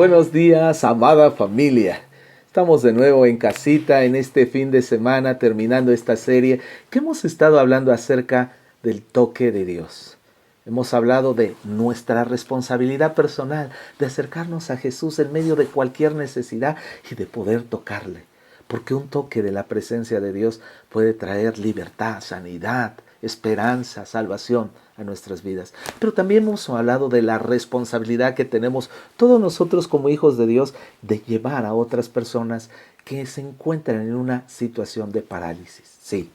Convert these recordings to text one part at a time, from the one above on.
Buenos días, amada familia. Estamos de nuevo en casita en este fin de semana, terminando esta serie que hemos estado hablando acerca del toque de Dios. Hemos hablado de nuestra responsabilidad personal, de acercarnos a Jesús en medio de cualquier necesidad y de poder tocarle. Porque un toque de la presencia de Dios puede traer libertad, sanidad, esperanza, salvación a nuestras vidas. Pero también hemos hablado de la responsabilidad que tenemos todos nosotros como hijos de Dios de llevar a otras personas que se encuentran en una situación de parálisis. Sí,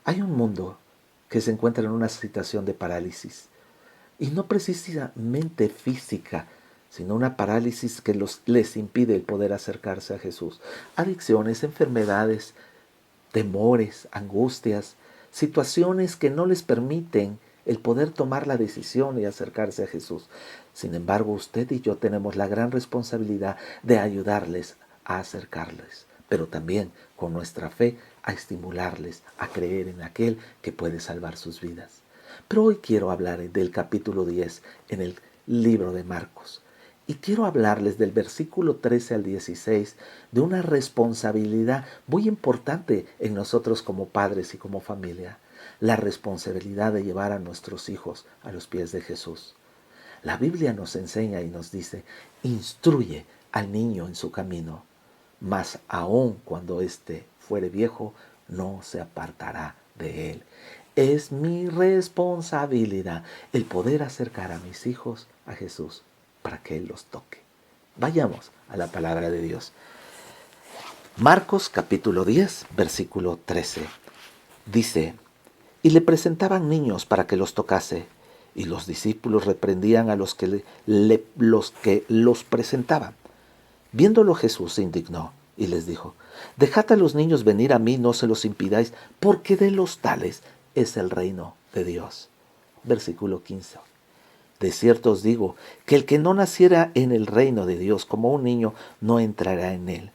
hay un mundo que se encuentra en una situación de parálisis. Y no precisamente física, sino una parálisis que les impide el poder acercarse a Jesús. Adicciones, enfermedades, temores, angustias, situaciones que no les permiten el poder tomar la decisión y acercarse a Jesús. Sin embargo, usted y yo tenemos la gran responsabilidad de ayudarles a acercarles, pero también con nuestra fe a estimularles a creer en aquel que puede salvar sus vidas. Pero hoy quiero hablar del capítulo 10 en el libro de Marcos. Y quiero hablarles del versículo 13 al 16 de una responsabilidad muy importante en nosotros como padres y como familia. La responsabilidad de llevar a nuestros hijos a los pies de Jesús. La Biblia nos enseña y nos dice, instruye al niño en su camino, mas aun cuando éste fuere viejo, no se apartará de él. Es mi responsabilidad el poder acercar a mis hijos a Jesús para que Él los toque. Vayamos a la palabra de Dios. Marcos capítulo 10, versículo 13. Dice, y le presentaban niños para que los tocase, y los discípulos reprendían a los que los presentaban. Viéndolo Jesús se indignó y les dijo, dejad a los niños venir a mí, no se los impidáis, porque de los tales es el reino de Dios. Versículo 15. De cierto os digo que el que no naciera en el reino de Dios como un niño no entrará en él.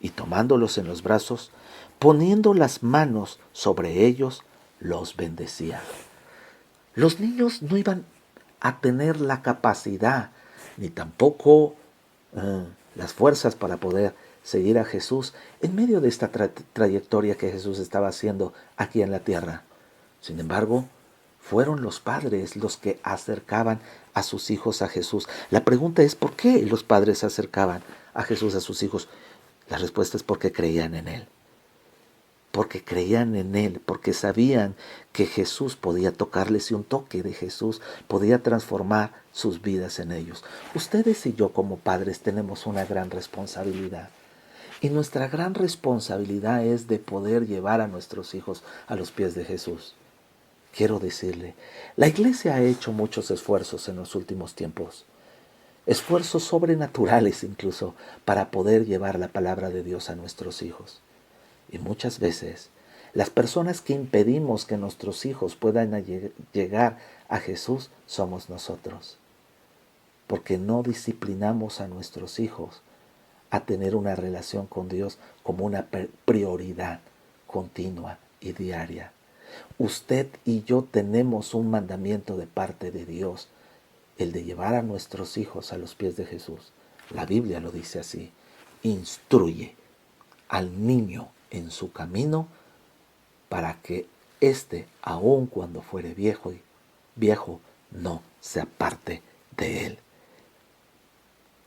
Y tomándolos en los brazos, poniendo las manos sobre ellos, los bendecía. Los niños no iban a tener la capacidad ni tampoco las fuerzas para poder seguir a Jesús en medio de esta trayectoria que Jesús estaba haciendo aquí en la tierra. Sin embargo, fueron los padres los que acercaban a sus hijos a Jesús. La pregunta es, ¿por qué los padres acercaban a Jesús a sus hijos? La respuesta es porque creían en Él. Porque creían en Él, porque sabían que Jesús podía tocarles y un toque de Jesús podía transformar sus vidas en ellos. Ustedes y yo como padres tenemos una gran responsabilidad. Y nuestra gran responsabilidad es de poder llevar a nuestros hijos a los pies de Jesús. Quiero decirle, la iglesia ha hecho muchos esfuerzos en los últimos tiempos, esfuerzos sobrenaturales incluso, para poder llevar la palabra de Dios a nuestros hijos. Y muchas veces, las personas que impedimos que nuestros hijos puedan llegar a Jesús somos nosotros, porque no disciplinamos a nuestros hijos a tener una relación con Dios como una prioridad continua y diaria. Usted y yo tenemos un mandamiento de parte de Dios, el de llevar a nuestros hijos a los pies de Jesús. La Biblia lo dice así, instruye al niño en su camino para que éste, aun cuando fuere viejo, no se aparte de él.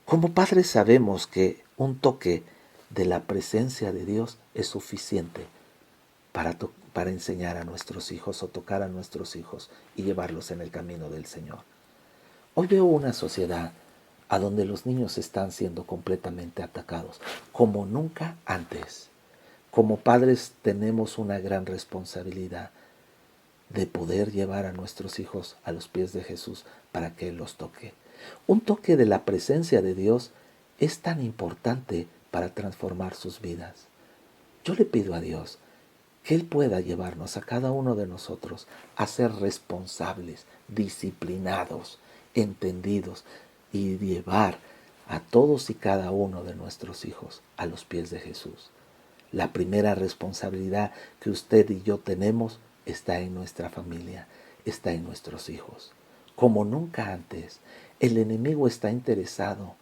Como padres sabemos que un toque de la presencia de Dios es suficiente para enseñar a nuestros hijos o tocar a nuestros hijos y llevarlos en el camino del Señor. Hoy veo una sociedad a donde los niños están siendo completamente atacados, como nunca antes. Como padres tenemos una gran responsabilidad de poder llevar a nuestros hijos a los pies de Jesús para que Él los toque. Un toque de la presencia de Dios es tan importante para transformar sus vidas. Yo le pido a Dios que Él pueda llevarnos a cada uno de nosotros a ser responsables, disciplinados, entendidos y llevar a todos y cada uno de nuestros hijos a los pies de Jesús. La primera responsabilidad que usted y yo tenemos está en nuestra familia, está en nuestros hijos. Como nunca antes, el enemigo está interesado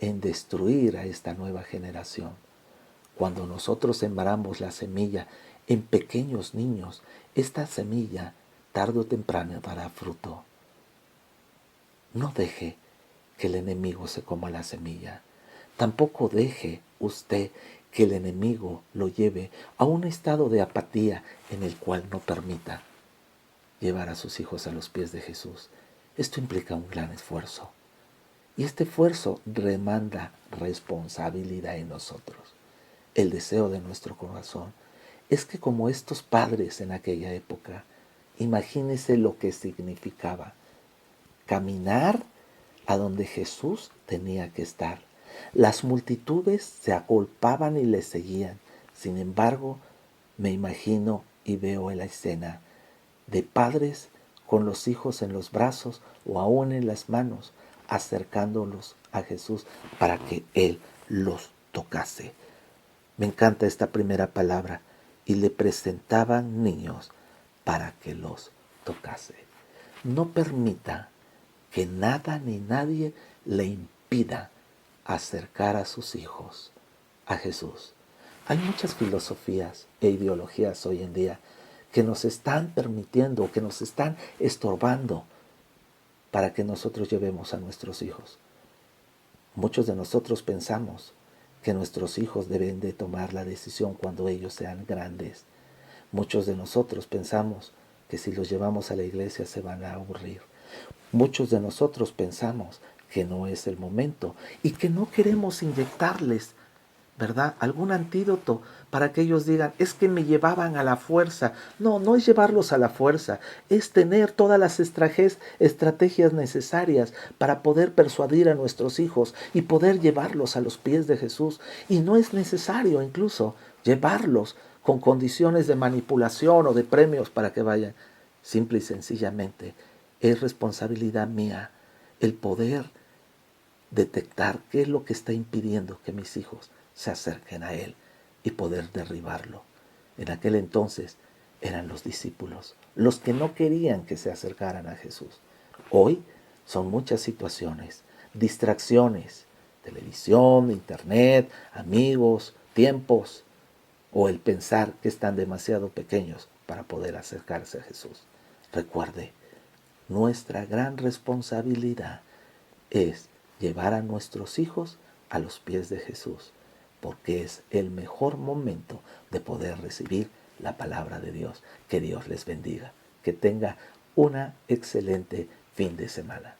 en destruir a esta nueva generación. Cuando nosotros sembramos la semilla en pequeños niños, esta semilla tarde o temprano dará fruto. No deje que el enemigo se coma la semilla. Tampoco deje usted que el enemigo lo lleve a un estado de apatía en el cual no permita llevar a sus hijos a los pies de Jesús. Esto implica un gran esfuerzo. Y este esfuerzo demanda responsabilidad en nosotros. El deseo de nuestro corazón es que, como estos padres en aquella época, imagínese lo que significaba caminar a donde Jesús tenía que estar. Las multitudes se agolpaban y le seguían. Sin embargo, me imagino y veo la escena de padres con los hijos en los brazos o aún en las manos, acercándolos a Jesús para que Él los tocase. Me encanta esta primera palabra. Y le presentaban niños para que los tocase. No permita que nada ni nadie le impida acercar a sus hijos a Jesús. Hay muchas filosofías e ideologías hoy en día que nos están permitiendo, que nos están estorbando para que nosotros llevemos a nuestros hijos. Muchos de nosotros pensamos que nuestros hijos deben de tomar la decisión cuando ellos sean grandes. Muchos de nosotros pensamos que si los llevamos a la iglesia se van a aburrir. Muchos de nosotros pensamos que no es el momento y que no queremos inyectarles, ¿verdad?, algún antídoto para que ellos digan, es que me llevaban a la fuerza. No, no es llevarlos a la fuerza, es tener todas las estrategias necesarias para poder persuadir a nuestros hijos y poder llevarlos a los pies de Jesús. Y no es necesario incluso llevarlos con condiciones de manipulación o de premios para que vayan. Simple y sencillamente es responsabilidad mía el poder detectar qué es lo que está impidiendo que mis hijos se acerquen a Él y poder derribarlo. En aquel entonces eran los discípulos, los que no querían que se acercaran a Jesús. Hoy son muchas situaciones, distracciones, televisión, internet, amigos, tiempos, o el pensar que están demasiado pequeños para poder acercarse a Jesús. Recuerde, nuestra gran responsabilidad es llevar a nuestros hijos a los pies de Jesús, porque es el mejor momento de poder recibir la palabra de Dios. Que Dios les bendiga. Que tenga una excelente fin de semana.